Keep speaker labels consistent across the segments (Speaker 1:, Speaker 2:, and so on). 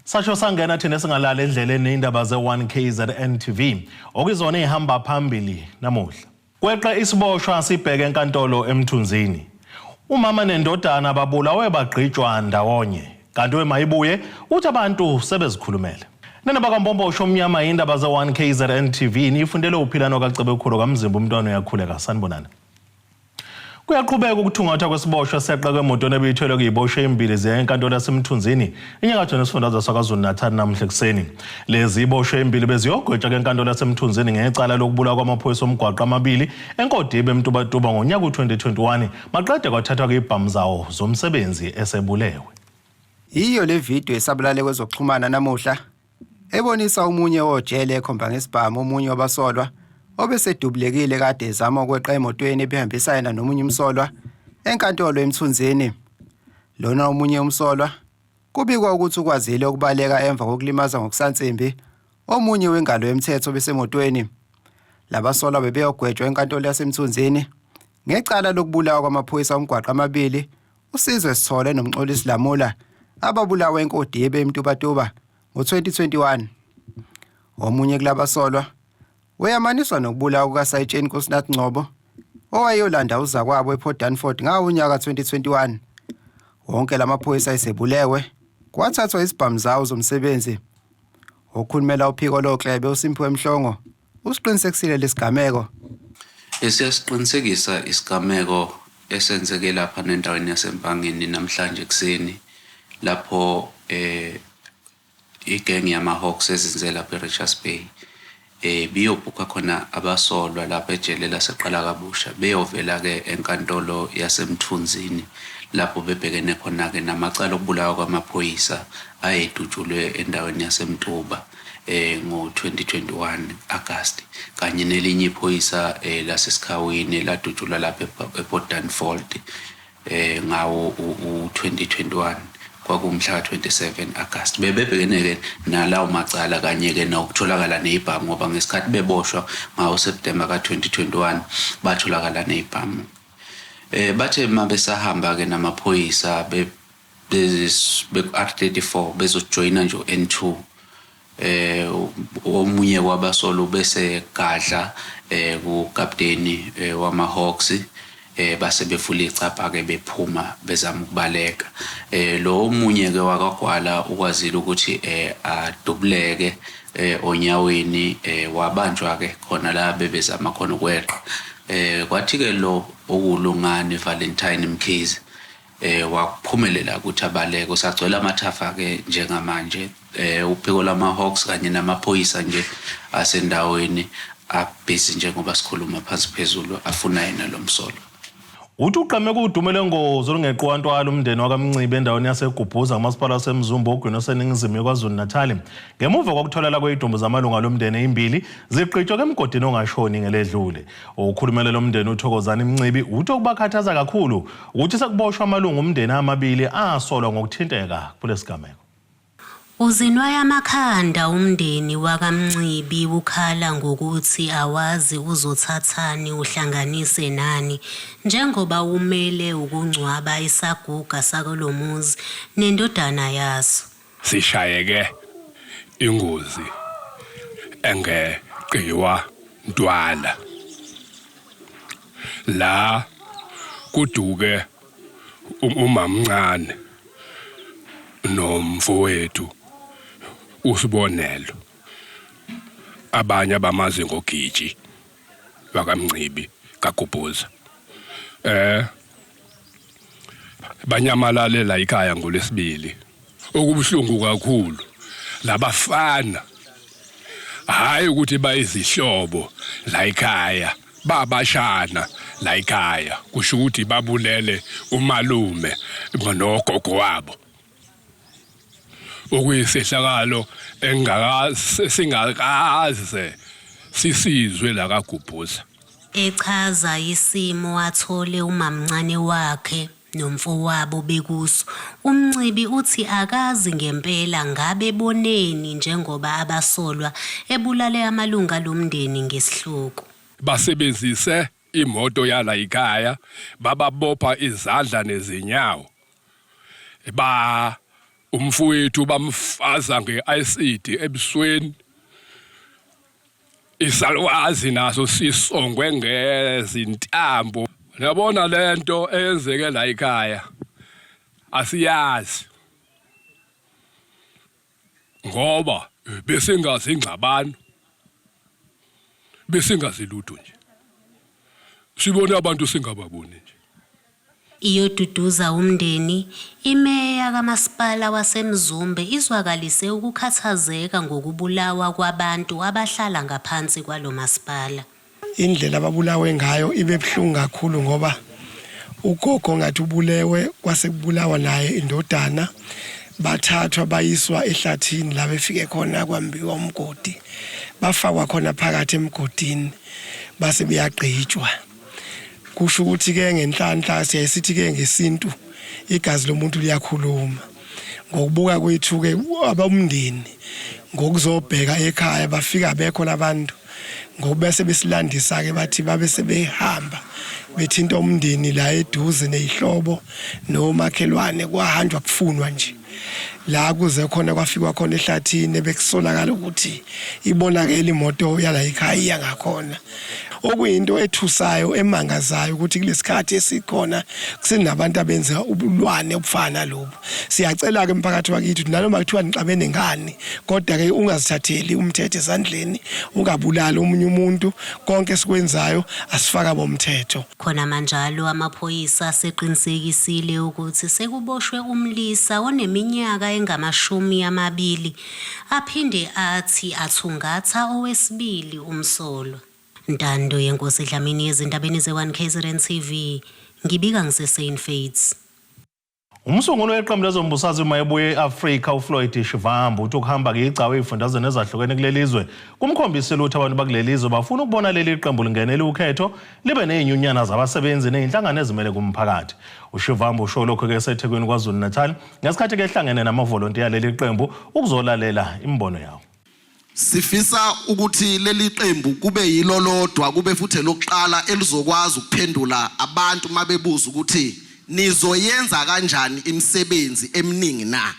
Speaker 1: Sasho sangena thina singalala endleleni indaba ze1KZN TV okuzona ihamba phambili namuhla. Kweqa isiboshwa sibheke enkantolo eMthunzini. Umama nendodana babulawe bagqitshwa ndawonye. Kanti wemayibuye uthi abantu sebezikhulumele. Nena bakambombosho omnyama indaba ze1KZN TV nifundele uphilano kaCebe Khulu kaMzimba umntwana uyakhuleka sanibonana. Kuyaqhubeka ukuthungathwa kwesiboshwa seqa kwemoto nebiyithelwe kuyibosho embili zenkantolo yaseMthunzini inyakatho nesifundazwe saKwaZulu-Natal namuhla ekseni. Lezi ibosho embili beziyogwetshwa kwenkantolo yaseMthunzini ngecala lokubulawa kwamaphoyisa omgwaqo amabili eNkodibe eMtubatuba ngonyaka u2021 maqede kwathathwa kweibhamu zawo zomsebenzi esebulewe.
Speaker 2: Iyo le video esabulale kwezokuxhumana namuhla ebonisa umunye ojele ekhomba ngesibhamu omunye wabasolwa obesedubulekile kade ezama ukweqa emotweni ebihambisana nomunye umsolwa enkantolo eMthunzini. Lona omunye umsolwa kubikwa ukuthi ukwazile ukubaleka emva kokulimaza ngokusansimbi omunye wengalo yemthetho besemotweni. Labasolwa bebeyogwetshwa enkantolo yaseMthunzini ngecala lokubulawa kwamaphoyisa omgwaqo amabili uSizwe Sithole noMxolisi Lamula ababulawa eNkodibe eMtubatuba ngo2021. Omunye kulabasolwa weyamaniswa nokubulawa kukaSayitsheni Nkosinathi Ngcobo owayolanda uzakwabo ePort Danford ngawunyaka 2021. Wonke lamaphoyisa esebulewe kwathathwa izibhamu zawo zomsebenzi. Okhulumela uphiko loklebe uSimphiwe Mhlongo usiqinisekisile lesigameko.
Speaker 3: Siyasiqinisekisa isigameko esenzeke lapha nendaweni yaseMpangeni namhlanje ekseni lapho igang yama-Hawks ezinze lapha eRichards Bay biyobhukha khona abasolwa lapha ejele laseqala kabusha beyovela-ke enkantolo yaseMthunzini lapho bebhekene khona-ke namacala okubulawa kwamaphoyisa ayedutshulwe endaweni yaseMtuba ngo-2021 August kanye nelinye iphoyisa laseSikhawini ladutshulwa lapha ePort Danford ngawo u-2021 kwakumhla 27 August. Bebebhekene-ke nalawo macala kanye-ke nokutholakala nezibhamu ngoba ngesikhathi beboshwa ngawo September ka2021 batholakala nezibhamu. Bathe mabesahamba-ke namaphoyisa be-R34 bezojoyina nje N2 omunye wabasolwa bese gadla kukapteni wama-Hawks base befula icapha-ke bephuma bezama ukubaleka. Lo omunye-ke wakagwala ukwazile ukuthi adubuleke onyaweni wabanjwa-ke khona la bebezama khona ukweqa. Kwathi-ke lo okulungane Valentine Mkhize wakuphumelela ukuthi abaleke usagcwele amathafa-ke njengamanje. Uphiko lama-Hawks kanye namaphoyisa nje asendaweni abhisi njengoba sikhuluma phansi phezulu afuna yena lo msolo.
Speaker 1: Uthi uqhameka udumele ngozi olungeqwa ntwala umndeni wakaMncibi endaweni yaseGubhuza ngumasipala waseMzumba ogwini oseningizimu yaKwaZulu-Natal ngemuva kokutholakala kwezidumbu zamalunga lomndeni ezimbili ziqhitshwa emgodini ongashoni ngeledlule. Ukhulumela lomndeni uThokozani Mncibi uthi okubakhathaza kakhulu ukuthi sekuboshwa amalunga omndeni amabili asolwa ngokuthinteka kulesigameko.
Speaker 4: Uzinwaya amakhanda umndeni wakaMncibi ukhala ngokuthi awazi uzothathani uhlanganise nani njengoba umele ukungcwaba isaguga sakolomuzi nendodana yaso.
Speaker 5: Sishayeke ingozi engeqiwa ntwala la kuduke umamncane nomfowethu uSibonelo abanye abamazi ngogiji wakaMncibi kaGubhuza banyamalale la ekhaya ngolesibili okubuhlungu kakhulu labafana hayi ukuthi bayizihlobo la ekhaya babashana la ekhaya kusho ukuthi babulele umalume nogogo wabo okuyisehlakalo singakaze sisizwe la kaGubhuza.
Speaker 4: Echaza isimo athole umamncane wakhe nomfowabo bekuso. UMncibi uthi akazi ngempela ngabe boneni njengoba abasolwa ebulale amalunga lomndeni ngesihloko.
Speaker 5: Basebenzise imoto yala ekhaya bababopha izandla nezinyawo umfowethu bamfaza ngeacid ebusweni isalwazi naso sisongwe ngezintambo yabona lento eyenzeke la ekhaya asiyazi ngoba besingazi ingxabano besingazi lutho nje sibona abantu singababoni nje
Speaker 4: Iyoduduza umndeni, imeya kamasipala waseMzumbe izwakalise ukukhathazeka ngokubulawa kwabantu abahlala ngaphansi kwalo masipala.
Speaker 6: Indlela ababulawe ngayo ibe buhlungu kakhulu ngoba ugogo ngathi ubulewe kwase kubulawa naye indodana bathathwa bayiswa ehlathini la befike khona kwambiwa umgodi bafakwa khona phakathi emgodini base beyagqitshwa. Kusho ukuthi ke ngenhlanhla siyasithi ke ngesintu igazi lomuntu liyakhuluma ngokubuka kwethu ke abamndeni ngokuzobheka ekhaya bafika bekho labantu ngobese besilandisa ke bathi babe sebehamba bethinta umndeni la eduze nezihlobo nomakhelwane kwahanjwa kufunwa nje la kuze khona kwafikwa khona ehlathini bekusolakala ukuthi ibonakala imoto yala ekhaya ngakhona okuyinto ethusayo emangazayo ukuthi kulesikhathi esikhona kusenabantu abenza ubulwane obufana lobu siyacela ke emphakathi wakithi naloma kuthiwa nixabene ngani kodwa ke ungazithatheli umthetho esandleni ungabulala umunye umuntu konke sikwenzayo asifaka bomthetho
Speaker 4: Khona manjalo amaphoyisa aseqinisekisile ukuthi sekuboshwe umlisa oneminyaka engama-20 aphinde athi athungatha owesibili umsolo. Ntando yenkosi Dlamini ezindabeni ze1 KZN TV ngibika ngise-St Faiths.
Speaker 1: Umsunguli weqembu lezombusazwe mayebuye eAfrika uFloyd Shivambu uthi ukuhamba ngegcawu ezifundazweni ezahlukene kulelizwe kumkhombisile ukuthi abantu bakulelizwe bafuna ukubona leli qembu lingenele ukhetho libe nezinyunyana zabasebenzi nezinhlangano ezimele kumphakathi. uShivambu usho lokho ke eseThekwini kwaZulu Natal ngesikhathi ke ehlangene namavolontiya leli qembu ukuzolalela imbono yawo.
Speaker 7: Sifisa ukuthi leli qembu kube yilolodwa kube futhi lokuqala elizokwazi ukuphendula abantu mabebuza ukuthi nizoyenza kanjani imisebenzi eminingi na.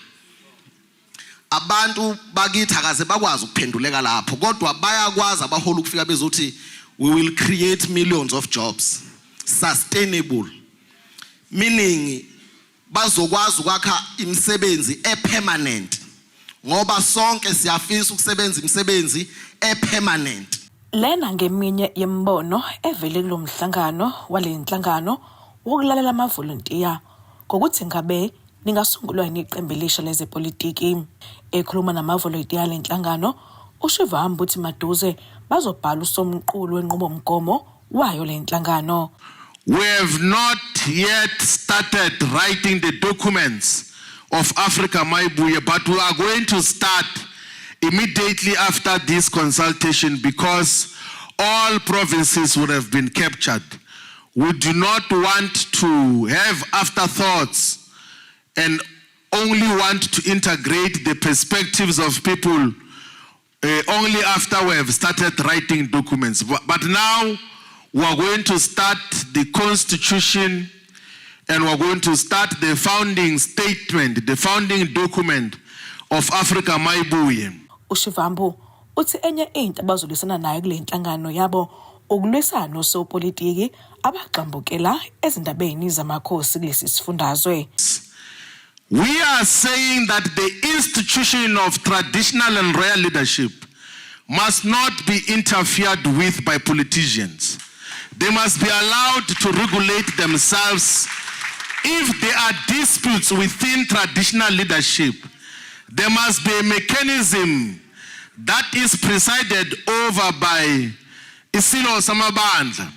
Speaker 7: Abantu bakithi akaze bakwazi ukuphenduleka lapho kodwa bayakwazi abahola ukufika bezothi we will create millions of jobs sustainable meaning bazokwazi ukwakha imisebenzi epermanent ngoba sonke siyafisa ukusebenza imisebenzi epermanent.
Speaker 8: Lena ngeminye yembono evele kulomhlangano walenhlangano wokulalela amavolontiya ngokuthi ngabe ningasungulwa iqembu elisha lezepolitiki. Ekhuluma namavolontiya lenhlangano uShivambu uthi maduze bazobhala usomqulu wenqubomgomo wayo lenhlangano.
Speaker 9: We have not yet started writing the documents of Africa Mayibuye, but we are going to start immediately after this consultation because all provinces would have been captured. We do not want to have afterthoughts and only want to integrate the perspectives of people only after we have started writing documents. But now we are going to start the constitution and we're going to start the founding statement, the founding document of Africa Mayibuye.
Speaker 8: uShivambu uthi enye into abazolisana nayo kule nhlangano yabo ukulwisana nosopolitiki abaqambukela ezindabeni zamakhosi kulesi sifundazwe.
Speaker 9: We are saying that the institution of traditional and royal leadership must not be interfered with by politicians. They must be allowed to regulate themselves. If there are disputes within traditional leadership, there must be a mechanism that is presided over by Isilo Samabandla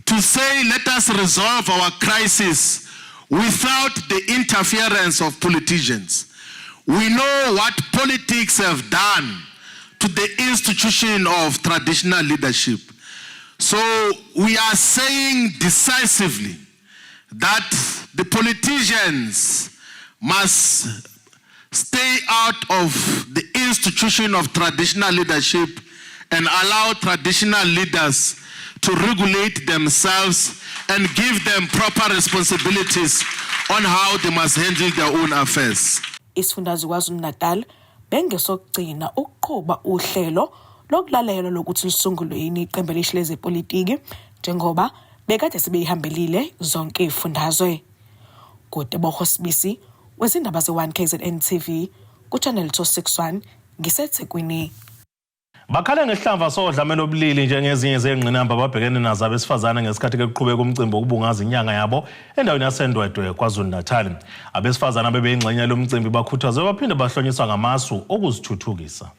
Speaker 9: to say, let us resolve our crisis without the interference of politicians. We know what politics have done to the institution of traditional leadership. So we are saying decisively that the politicians must stay out of the institution of traditional leadership and allow traditional leaders to regulate themselves and give them proper responsibilities on how they must handle their own affairs.
Speaker 8: Isifundazwe KwaZulu-Natal bengesokugcina ukuqhuba uhlelo lokulalela lokuthi lisungulwe yini iqembu elihle lezepolitiki njengoba bekade sebeyihambelile zonke izifundazwe. Kodwa Sibisi wezindaba ze1 KZN TV kuChannel 261 ngiseThekwini.
Speaker 1: Bakhale ngehlamba sodlamela obulili njengezinye zengqinamba ababhekene nazo abesifazane ngesikhathi kuqhubeka umcimbi wokubungaza inyanga yabo endaweni yaseNdwedwe KwaZulu-Natal. Abesifazane abebeyingxenye lomcimbi bakhuthazwe baphinde bahlonyiswa ngamasu okuzithuthukisa.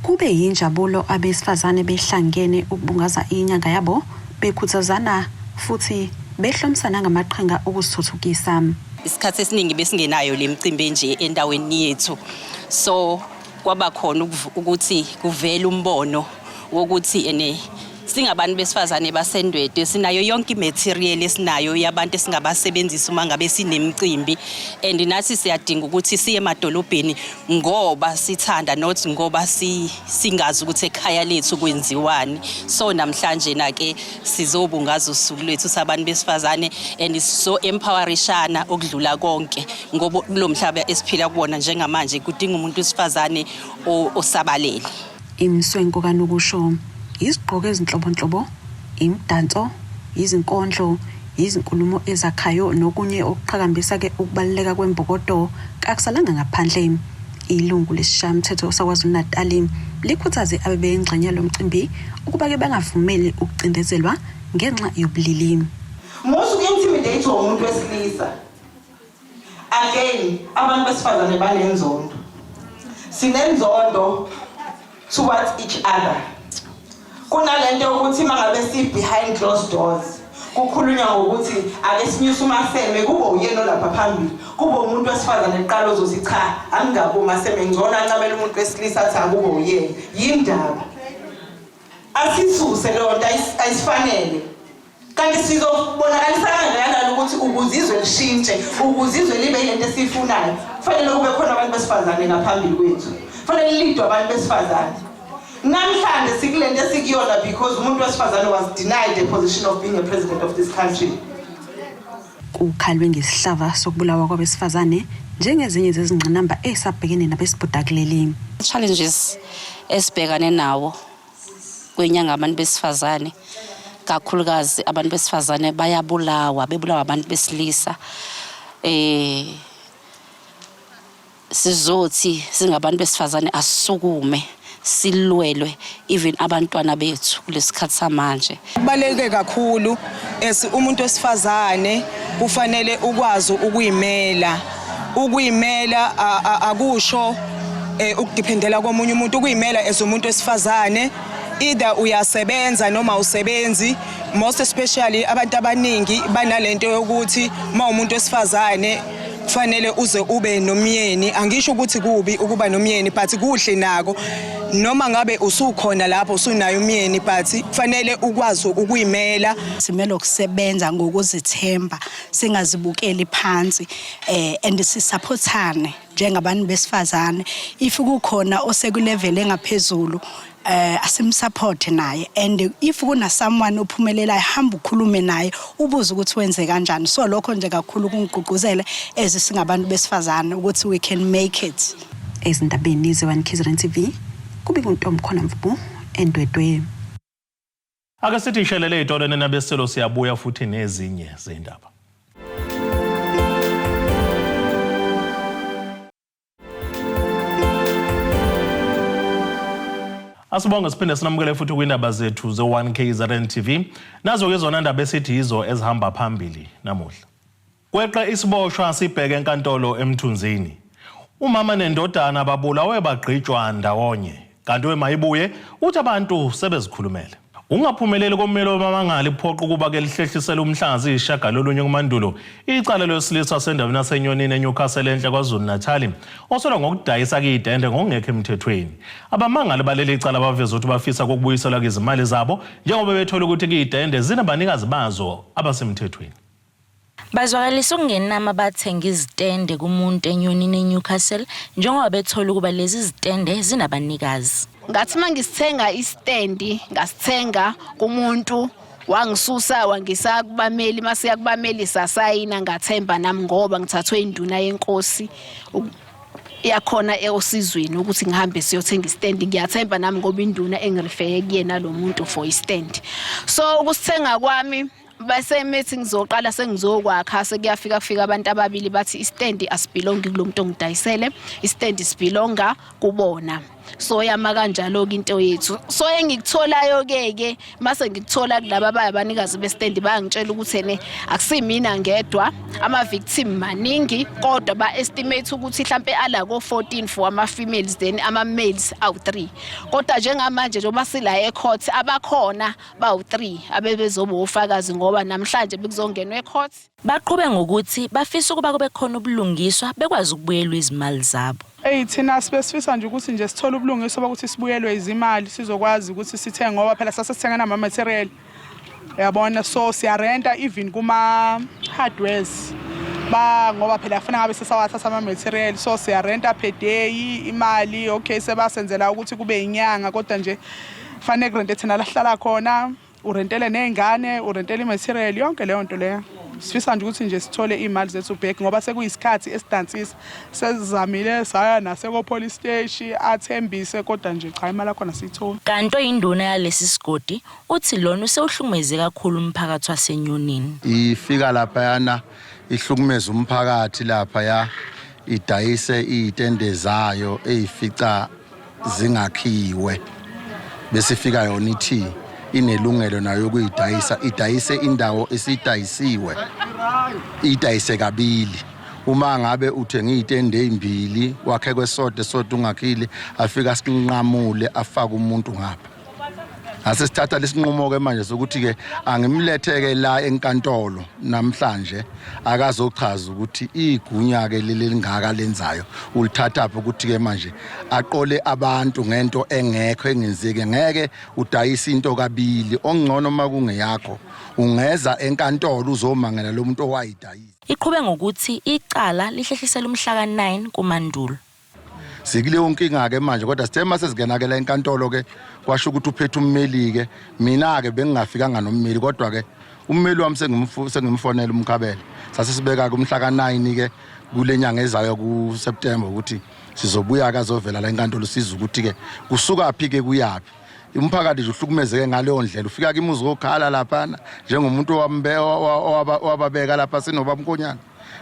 Speaker 10: Kube yinjabulo abesifazane behlangene ukubungaza inyanga yabo bekhuthazana futhi behlomisana ngamaqhinga okuzithuthukisa.
Speaker 11: Isikhathi esiningi besingenayo lemicimbi nje endaweni yethu. So kwaba khona ukuthi kuvela umbono wokuthi singabantu besifazane baseNdwedwe sinayo yonke imaterial esinayo yabantu esingabasebenzisa uma ngabe sinemicimbi and nathi siyadinga ukuthi siye emadolobheni ngoba sithanda not ngoba singazi ukuthi ekhaya lethu kwenziwani. So namhlanje na ke sizobungaza usuku lwethu sabantu besifazane and so empowerishana okudlula konke ngoba kulomhlaba esiphila kuwona njengamanje kudinga umuntu wesifazane osabalele.
Speaker 10: Imswenko kaNokusho izigqoko ezinhlobonhlobo, imidanso, izinkondlo, izinkulumo ezakhayo nokunye okuqhakambisa ke ukubaleka kwembokodo kakusalanga ngaphandle. Ilungu lesishamthetho saKwaZulu-Natal likhuthaze abebeyingxenye lomcimbi ukuba ke bangavumeli ukucindezelwa ngenxa yobulili.
Speaker 12: Musu intimidate umuntu wesilisa. Again, abantu besifazane banenzondo. Sinenzondo towards each other. Kunalento ukuthi mangabe behind closed doors kukhulunywa ngokuthi ake sinyuse umaseme kube uyena lapha phambili kube umuntu wesifazane eqala ozothi cha angabe umaseme ngcono ancamela umuntu wesilisa athi akube uyena yindaba asisuse lonto ayisifanele kanti sizobonakalisa kanjani ukuthi ukuzizwe lishintshe ukuzizwe libe into esifunayo kufanele kube khona abantu besifazane ngaphambili kwethu kufanele lidwe abantu besifazane. Namhlanje sikulento esikuyona because umuntu wesifazane was denied the position of being a president of this country.
Speaker 10: Kukhalwe ngesihlava sokubulawa kwabesifazane njengezinye zezingqinamba esabhekene nabesibhudakuleli.
Speaker 11: Challenges esibhekane nawo kwenyanga abantu besifazane kakhulukazi abantu besifazane bebulawa abantu besilisa. Sizothi singabantu besifazane asukume silwelwe even abantwana bethu kulesikhathi samanje.
Speaker 13: Kubaleke kakhulu umuntu wesifazane kufanele ukwazi ukuyimela akusho ukudependela komunye umuntu ukuyimela umuntu wesifazane either uyasebenza noma usebenzi. Most especially abantu abaningi banalento yokuthi umuntu wesifazane kufanele uze ube nomyeni. Angisho ukuthi kubi ukuba nomyeni but kuhle nako noma ngabe usukhona lapho usunayo umyeni but kufanele ukwazi ukuyimela.
Speaker 14: Simele ukusebenza ngokuzithemba singazibukeli phansi and sisupportane njengabantu besifazane. If kukhona osekulevel engaphezulu asimsupport naye and if kuna someone ophumelelayo hamba ukhulume naye ubuze ukuthi wenze kanjani. So lokho nje kakhulu kungigqugquzela singabantu besifazane ukuthi we can make it.
Speaker 10: Ezindabeni ze1 KZN TV kubika uNtombi khona Mvubu eNdwedwe.
Speaker 1: Ake sithi ishelele itolo nenabeselo siyabuya futhi nezinye zendaba. Asibonga siphinde sinamukele futhi kwindaba zethu ze1 KZN TV. Nazo ke zona indaba esithi izo ezihamba phambili namuhla. Kweqa isiboshwa sibheke enkantolo eMthunzini. Umama nendodana babulawe bagqitshwa ndawonye. Kanti wemayibuye uthi abantu sebezikhulumele. Ungaphumeleli kommeli wamangali phoqa ukuba ke lihlehlisela umhlangazi ishagalolunye kumandulo. Icala lesilisa sendaweni yaseNyonini eNewcastle enhle KwaZulu-Natal osolwa ngokudayisa idende ngokungekho emthethweni. Abamangali baleli icala baveza ukuthi bafisa ukubuyisela izimali zabo njengoba bethola ukuthi idende zinabanikazi bazo abasemthethweni.
Speaker 15: Bazwakalisa ukungenama bathenga izitende kumuntu eNyonini eNewcastle njengoba bethola ukuba lezi zitende zinabanikazi.
Speaker 16: Ngathi mangisithenga istendi ngasithenga kumuntu wangisusa wangisa kubameli mase yakubameli sasayina ngathemba nami ngoba ngithathwe induna yenkosi yakhona eosizweni ukuthi ngihambe siyothenga istand. Ngiyathemba nami ngoba induna engirifeke kuyena lo muntu for istand. So ukusithenga kwami base meeting zoqala sengizokwakha sekuyafika abantu ababili bathi istand asibelongi kulomuntu ongidayisele, istand sibelonga kubona. So yama kanjalo into yethu. So engikutholayo ke mase ngikuthola kulabo abayabanikazi bestand bayangitshela ukuthi ene akusimina ngedwa, ama victim maningi kodwa ba estimate ukuthi mhlambe ala ko 14 for ama females then ama males awu3. Kodwa njengamanje njengoba sila ecourt abakhona bawu3 abebezoba ufakazi ngoba namhlanje bekuzongenwe ecourt.
Speaker 15: Baqhubeka ngokuthi bafisa ukuba kube khona ubulungiswa bekwazi ukubuyelwa izimali zabo.
Speaker 17: Thina sibesifisa nje ukuthi nje sithole ubulungiswa bokuthi sibuyelwe izimali sizokwazi ukuthi sithenge ngoba phela sasithenga nama material. Yabona so siyarenta even kuma hardwares. Ngoba phela afuna ngabe sesawathatha ama material so siyarenta per day imali okay sebasenzela ukuthi kube inyanga kodwa nje fanele kurente thina lahlala khona urentele nezingane urentele imaterial yonke leyo nto leyo. Sifisa nje ukuthi nje sithole imali zethu back ngoba sekuyisikhathi esidansisa sezizamile saya naseko police station athembise kodwa nje cha imali yakho nasithola.
Speaker 15: Kanto induna yalesi sigodi uthi lona usewuhlumeze kakhulu umphakathi waseNyonini.
Speaker 18: Ifika lapha yana ihlukumeza umphakathi lapha ya idayise izitende zayo ezifica zingakhiwe bese fika yona ithi inelungelo nayo ukuyidayisa idayise indawo esidayisiwe idayise kabili. Uma ngabe uthenga izitende ezimbili wakhe kwesode ungakhile afika sinqamule afaka umuntu ngapha. Asesithatha lesinqumo ke manje sokuthi ke angimletheke la enkantolo namhlanje akazochaza ukuthi igunya ke lelingaka lenzayo ulithatha phi ukuthi ke manje aqole abantu ngento engekho engenzeki ngeke udayisa into kabili ongcono makungeyakho ungeza enkantolo uzomangela lo muntu owayidayisa.
Speaker 15: Iqhubeka ngokuthi icala lihlehlisela umhla ka9 kuMandulo.
Speaker 18: Sikile unkinga ke manje kodwa sithe mase singenakela enkantolo ke kwasho ukuthi uphethe ummeli ke mina ke bengingafikanga nommeli kodwa ke ummeli wami sengimfonela umkhabela sasisibeka kumhla ka9 ke kulenyanga ezayo kuSeptember ukuthi sizobuya akazovela la enkantolo siza ukuthi ke kusuka phi ke kuyapi umphakathi nje uhlukumezeke ngaleyo ndlela ufika kimuzi okhala lapha njengomuntu owababeka lapha sinobamkonyana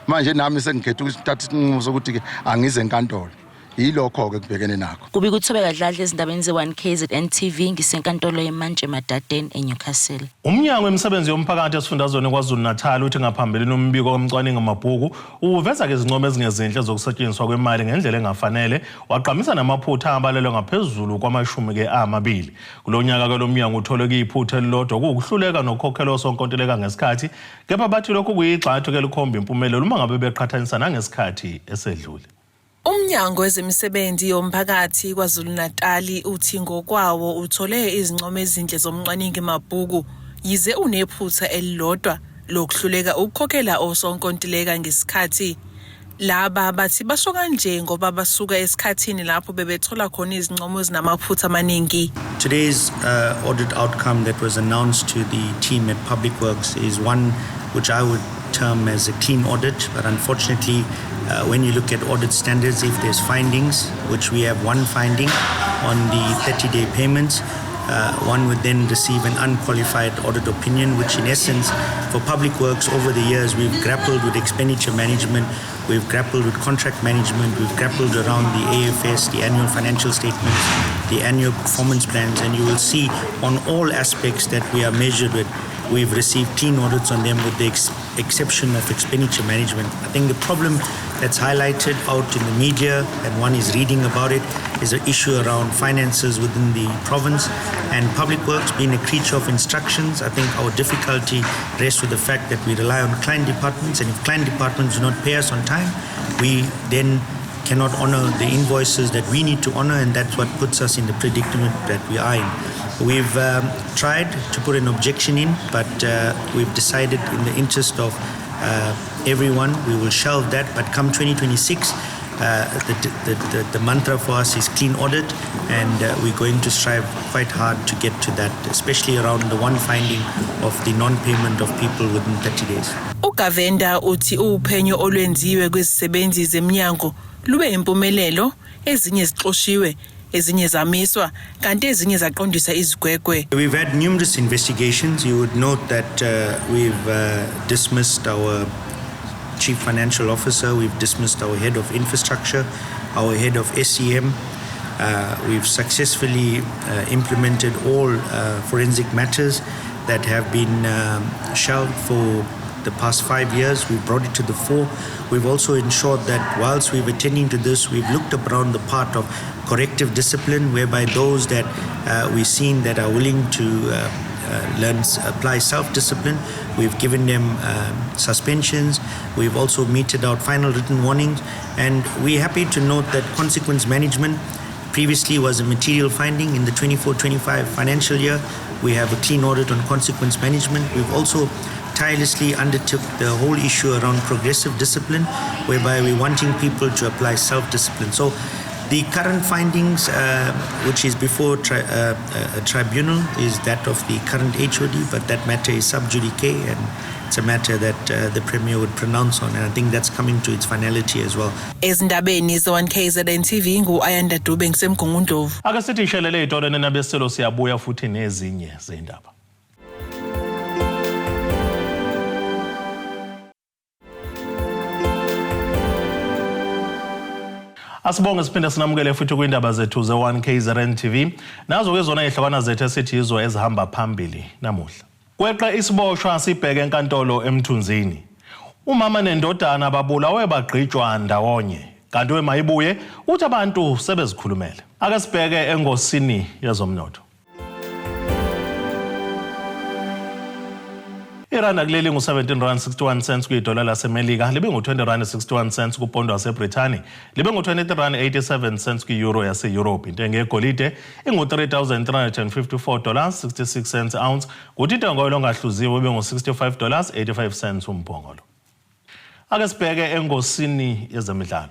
Speaker 18: manje nami sengikhetha ukuthatha isinqumo sokuthi ke angize enkantolo. Yilokho ke kubhekene nakho.
Speaker 15: Kubi kuthobeka dladla ezindabeni ze1KZN TV ngisenkantolo yeManje Madadeni eNewcastle.
Speaker 1: Umnyango wemisebenzi yomphakathi esifundazweni KwaZulu-Natal uthi ngaphambili nombiko womcwaningo amabhuku uveza ke izincomo ezingezinhle zokusetshenziswa kwemali ngendlela engafanele waqhamisa namaphutha abalelwe ngaphezulu kwamashumi ke amabili. Kulonyaka ke lo mnyango uthole iphutha elilodwa ukuhluleka nokukhokhela sonkontileka ngesikhathi kepha bathi lokhu kuyigxathu ke likhomba impumelelo uma ngabe beqhathanisa nangesikhathi esedlule.
Speaker 8: Umnyango wezemisebenzi yomphakathi KwaZulu-Natal uthi ngokwawo uthole izincomo ezinhle zomcwaningo emabhuku yize unephutha elilodwa lokuhluleka ukukhokhela osonkontileka ngesikhathi. Laba bathi basho kanje ngoba basuka esikhathini lapho bebethola khona izincomo ezinamaphutha amaningi.
Speaker 19: Today's audit outcome that was announced to the team at Public Works is one which I would term as a clean audit, but unfortunately when you look at audit standards, if there's findings, which we have one finding on the 30-day payments, one would then receive an unqualified audit opinion, which in essence for Public Works over the years we've grappled with expenditure management, we've grappled with contract management, we've grappled around the AFS, the annual financial statements, the annual performance plans, and you will see on all aspects that we are measured with, we've received clean audits on them with the exception of expenditure management. I think the problem that's highlighted out in the media and one is reading about it is an issue around finances within the province and Public Works being a creature of instructions. I think our difficulty rests with the fact that we rely on client departments, and if client departments do not pay us on time, we then cannot honor the invoices that we need to honor, and that's what puts us in the predicament that we are in. We've tried to put an objection in, but we've decided in the interest of everyone, we will shelve that. But come 2026, the mantra for us is clean audit, and we're going to strive quite hard to get to that, especially around the one finding of the non-payment of people within 30 days.
Speaker 8: Ugavenda uthi uphenyo olwenziwe kwezisebenzi zemnyango lube impumelelo, ezinye zixoshiwe, ezinye zamiswa, kanti ezinye zaqondisa izigwegwe.
Speaker 19: We've had numerous investigations. You would note that we've dismissed our Chief Financial Officer, we've dismissed our Head of Infrastructure, our Head of SEM. We've successfully implemented all forensic matters that have been shelved for the past 5 years. We've brought it to the fore. We've also ensured that whilst we've attending to this, we've looked around the part of corrective discipline, whereby those that we've seen that are willing to apply self-discipline, we've given them suspensions. We've also meted out final written warnings, and we're happy to note that consequence management previously was a material finding in the 24-25 financial year. We have a clean audit on consequence management. We've also tirelessly undertook the whole issue around progressive discipline, whereby we're wanting people to apply self-discipline. So the current findings, which is before a tribunal, is that of the current HOD, but that matter is sub judice, and it's a matter that the Premier would pronounce on, and I think that's coming to its finality as well.
Speaker 8: Ezindabeni zo-1 KZN TV ngu-Ayanda Dube ngisemgungundlovu.
Speaker 1: Ake sithi ishelele itolweni nabeselo siyabuya futhi nezinye zindaba. Asibonge siphinde sinamukele futhi kwindaba zethu ze1 KZN TV. Nazo ke zona ihlokwana zethu esithi izo ezihamba phambili namuhla. Kweqe isiboshwa sibheke enkantolo eMthunzini. Umama nendodana babulawe bagqitshwa ndawonye. Kanti wemayibuye uthi abantu sebezikhulumele. Ake sibheke engosini yezomnotho. Iranda kuleli ngu-17.61 kwidola laseMelika, libe ngu-20.61 kupondo waseBrithani, libe ngu-23.87 kwi-euro yase-Europe. Intengo yegolide ingu-$3,354.66 ounce, kuthi intengo elongahluziwe ibe ngu-$65.85 umbhongolo. Ake sibheke engosini yezemidlalo.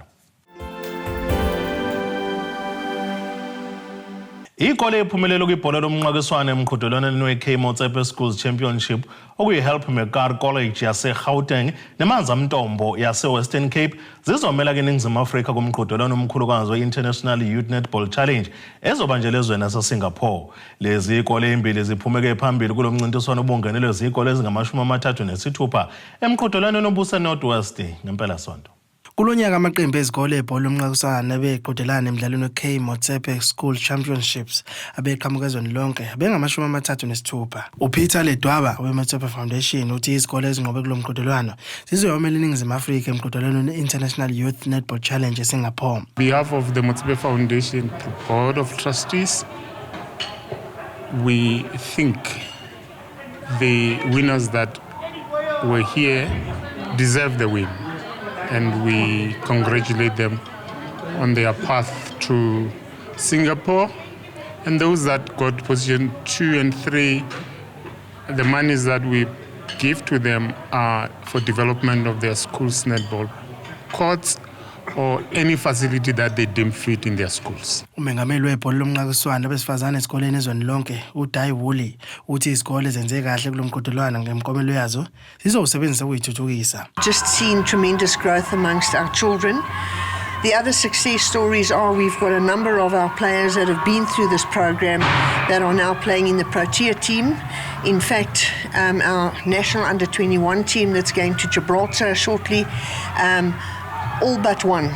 Speaker 1: Ikole iphumelele kwibhola lomnqakiswano emqhudelwaneni we-K Motsepe Schools Championship okuyi-Help Mekar College yase-Gauteng neManza Mtombo yase-Western Cape zizomela ke eNingizimu Afrika kumqhudelwano omkhulukazi we-International Youth Netball Challenge ezobanjelwa ezweni lase-Singapore. Lezi ikole ezimbili ziphumeke phambili kulo mncintiswano obungenelwe izikole ezingama-36 emqhudelwaneni obusa Northwest ngempela sonto.
Speaker 6: Kulonyaka amaqembu ezikole ebhola lomnqakiswano abeqhudelana emidlalweni we-K Motsepe School Championships abeqhamuka ezweni lonke bengama-36. uPeter Ledwaba we-Motsepe Foundation uthi izikole ezinqobe kulo mqhudelwano zizoyomela iNingizimu Afrika emqhudelwaneni we-International Youth Netball Challenge eSingapore.
Speaker 20: On behalf of the Motsepe Foundation Board of Trustees, we think the winners that were here deserve the win, and we congratulate them on their path to Singapore. And those that got position 2 and 3, the monies that we give to them are for development of their school's netball courts or any facility that they deem fit in their schools.
Speaker 6: Umengameli webhola lomnqakiswano abesifazane esikoleni ezweni lonke uDai Wuli uthi izikole zenze kahle kulo mqhudelwano ngemkomelo yazo zizowusebenzisa ukuyithuthukisa.
Speaker 21: Just seen tremendous growth amongst our children. The other success stories are we've got a number of our players that have been through this program that are now playing in the Protea team. In fact, our national under-21 team that's going to Gibraltar shortly, all but one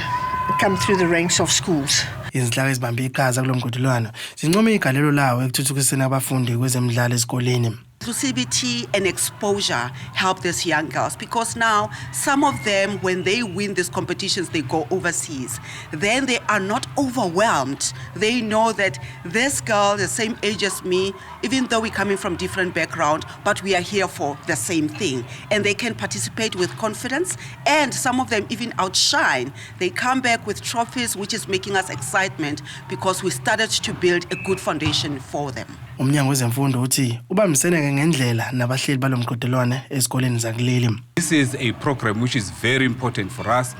Speaker 21: come through the ranks of schools.
Speaker 6: Izinhlaka ezibambe iqhaza kulo mqhudelwano zincome igalelo lawo ekuthuthukiseni abafundi kwezemidlalo esikoleni.
Speaker 22: Inclusivity and exposure help these young girls, because now some of them, when they win these competitions, they go overseas. Then they are not overwhelmed. They know that this girl, the same age as me, even though we're coming from different background, but we are here for the same thing. And they can participate with confidence, and some of them even outshine. They come back with trophies, which is making us excitement because we started to build a good foundation for them.
Speaker 6: Umnyango wezemfundo uthi ubambisene ngendlela nabahleli balomqhudelwano ezikoleni zakuleli.
Speaker 23: This is a program which is very important for us,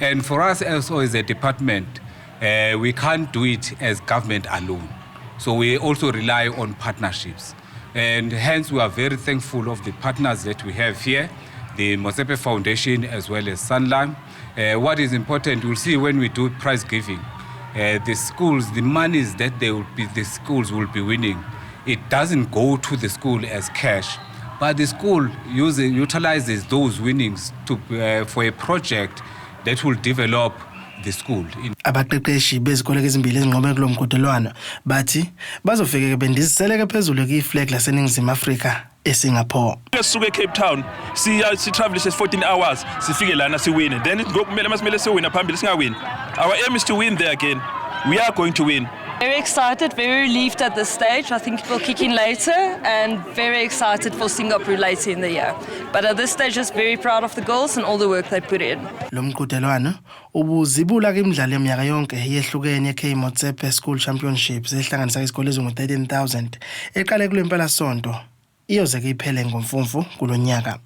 Speaker 23: and for us also as a department, we can't do it as government alone. So we also rely on partnerships, and hence we are very thankful of the partners that we have here, the Motsepe Foundation as well as Sanlam, What is important, you'll see when we do prize giving, the schools, the monies that the schools will be winning, it doesn't go to the school as cash, but the school utilizes those winnings for a project that will develop the school.
Speaker 2: Abaqeqeshi bezikole ezimbili ezinqobe kulo mqhudelwano bathi bazofike bendiziseleke phezulu kwi-flag laseNingizimu Afrika eSingapore.
Speaker 3: Sisuke Cape Town si travel 14 hours sifike lana siwine, then kumele siwina phambili singawini. Our aim is to win there again. We are going to win.
Speaker 5: Very excited, very relieved at this stage. I think it will kick in later, and very excited for Singapore later in the year. But at this stage, just very proud of the girls and all the work they put in.
Speaker 2: Lo mqhudelwano ubuzibula kwimidlalo eminyaka yonke yehlukene ye-K Motsepe School Championships ehlanganisa izikole ezingu-13,000 eqale kule mpelasonto iyoze ke iphele ngoMfumfu kulo nyaka.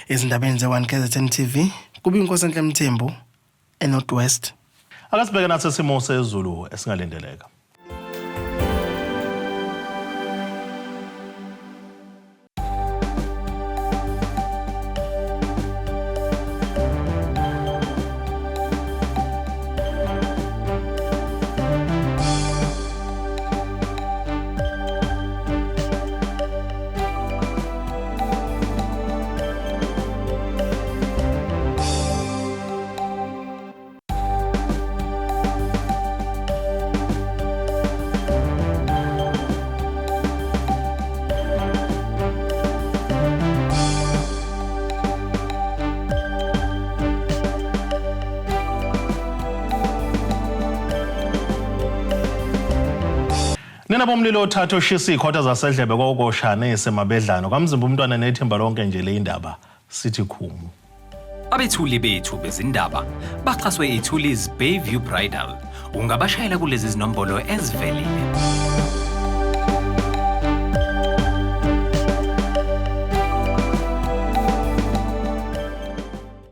Speaker 2: Ezindabeni ze-1 KZN TV kubiNkosi Mthembu eNorth West.
Speaker 1: Akasibheke nathi isimo sezulu esingalindeleka. Nina bomlilo othatha oshisa ikhotha zasedlebe kokoshane esemabedlano kamzimba umntwana nethemba lonke nje le indaba sithi khumu.
Speaker 24: Abethuli bethu bezindaba baxhaswe iThulis Bayview Bridal. Ungabashayela kulezi zinombolo ezivelile.